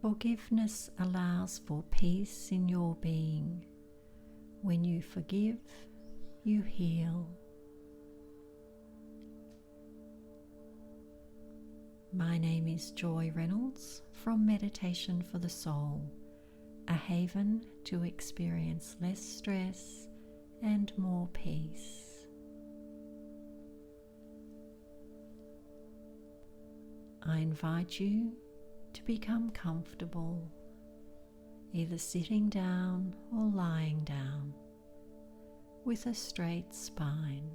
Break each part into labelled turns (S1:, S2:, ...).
S1: Forgiveness allows for peace in your being. When you forgive, you heal. My name is Joy Reynolds from Meditation for the Soul, a haven to experience less stress and more peace. I invite you to become comfortable, either sitting down or lying down, with a straight spine.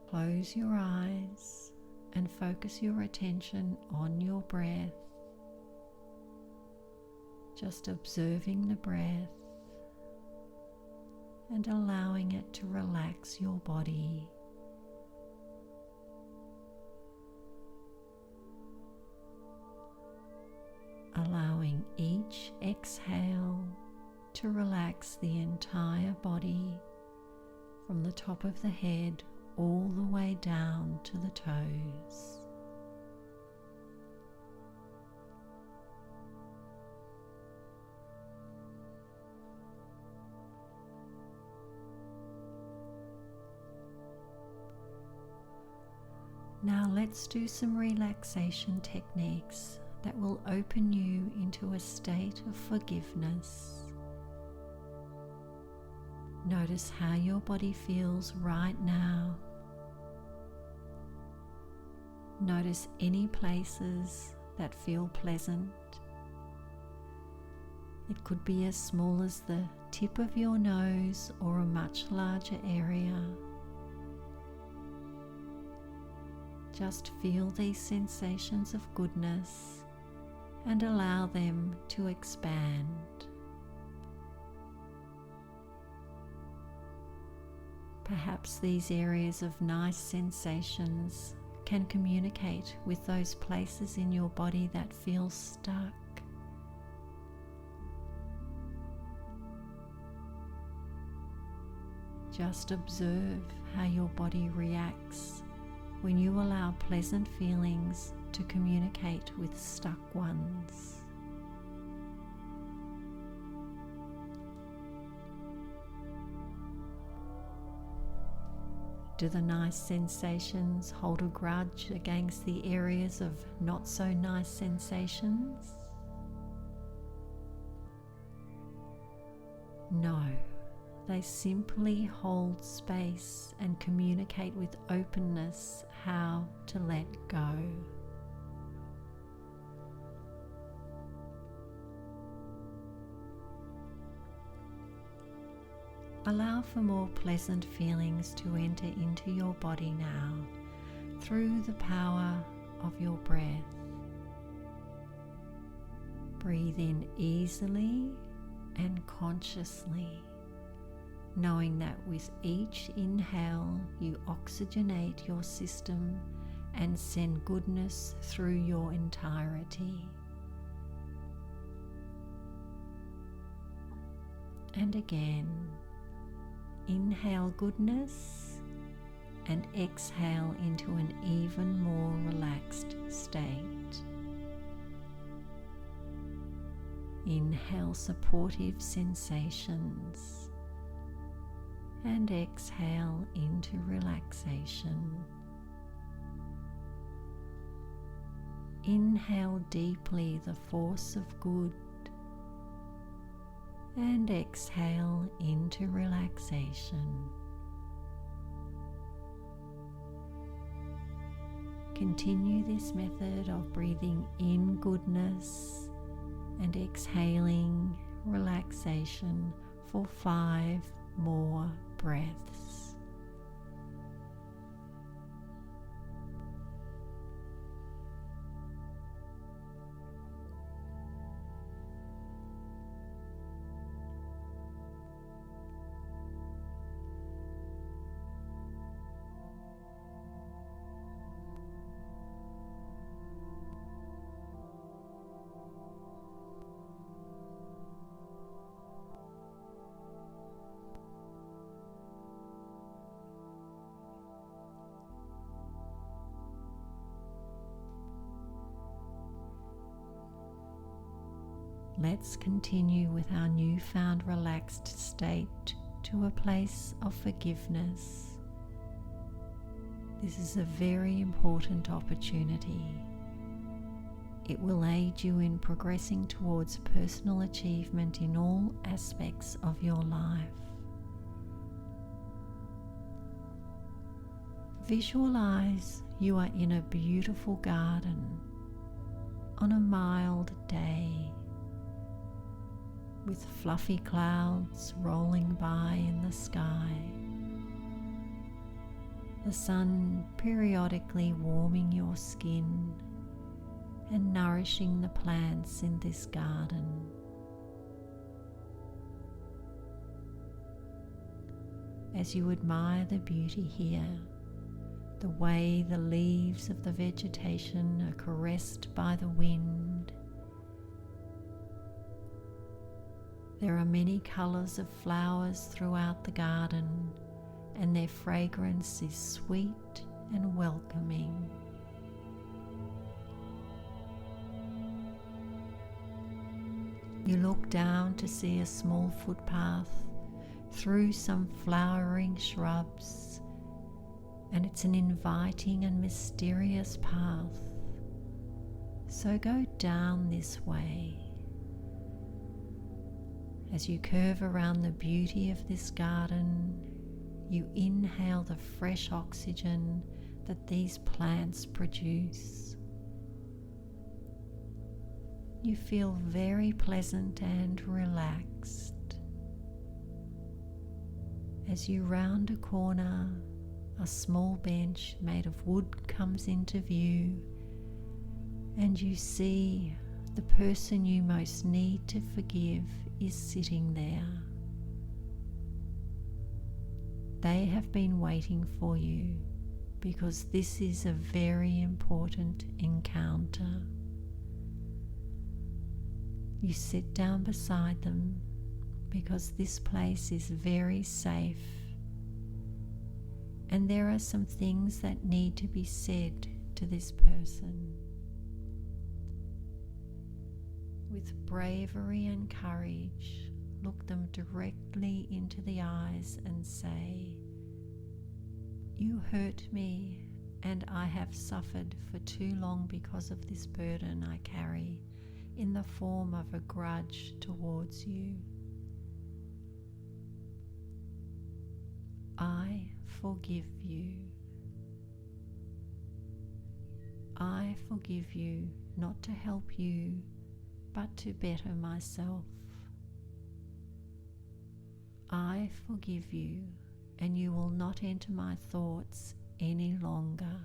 S1: Close your eyes and focus your attention on your breath, just observing the breath and allowing it to relax your body. Allowing each exhale to relax the entire body from the top of the head all the way down to the toes. Now let's do some relaxation techniques that will open you into a state of forgiveness. Notice how your body feels right now. Notice any places that feel pleasant. It could be as small as the tip of your nose or a much larger area. Just feel these sensations of goodness and allow them to expand. Perhaps these areas of nice sensations can communicate with those places in your body that feel stuck. Just observe how your body reacts when you allow pleasant feelings to communicate with stuck ones. Do the nice sensations hold a grudge against the areas of not so nice sensations? No, they simply hold space and communicate with openness how to let go. Allow for more pleasant feelings to enter into your body now through the power of your breath. Breathe in easily and consciously, knowing that with each inhale you oxygenate your system and send goodness through your entirety. And again, inhale goodness and exhale into an even more relaxed state. Inhale supportive sensations and exhale into relaxation. Inhale deeply the force of good and exhale into relaxation. Continue this method of breathing in goodness and exhaling relaxation for 5 more breaths. let's continue with our newfound relaxed state to a place of forgiveness. This is a very important opportunity. It will aid you in progressing towards personal achievement in all aspects of your life. Visualize you are in a beautiful garden on a mild day with fluffy clouds rolling by in the sky. The sun periodically warming your skin and nourishing the plants in this garden. As you admire the beauty here, the way the leaves of the vegetation are caressed by the wind, there are many colours of flowers throughout the garden, and their fragrance is sweet and welcoming. You look down to see a small footpath through some flowering shrubs, and it's an inviting and mysterious path. So go down this way. As you curve around the beauty of this garden, you inhale the fresh oxygen that these plants produce. You feel very pleasant and relaxed. As you round a corner, a small bench made of wood comes into view, and you see the person you most need to forgive is sitting there. They have been waiting for you because this is a very important encounter. You sit down beside them because this place is very safe, and there are some things that need to be said to this person. With bravery and courage, look them directly into the eyes and say, "You hurt me, and I have suffered for too long because of this burden I carry in the form of a grudge towards you. I forgive you. I forgive you not to help you, but to better myself. I forgive you, and you will not enter my thoughts any longer.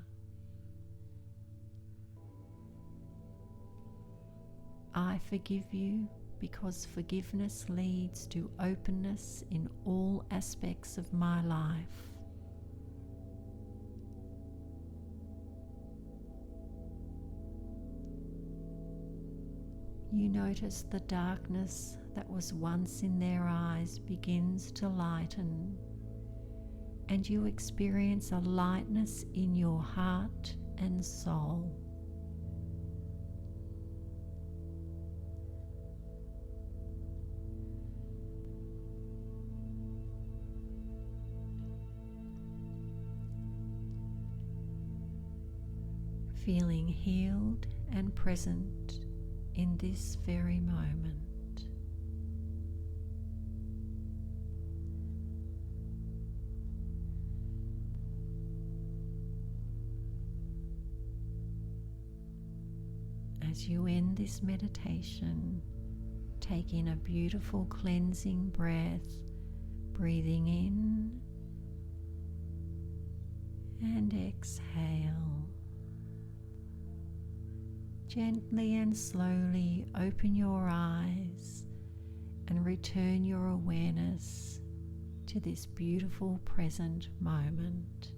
S1: I forgive you because forgiveness leads to openness in all aspects of my life. You notice the darkness that was once in their eyes begins to lighten, and you experience a lightness in your heart and soul. Feeling healed and present in this very moment. As you end this meditation, take in a beautiful cleansing breath, breathing in and exhale. Gently and slowly open your eyes and return your awareness to this beautiful present moment.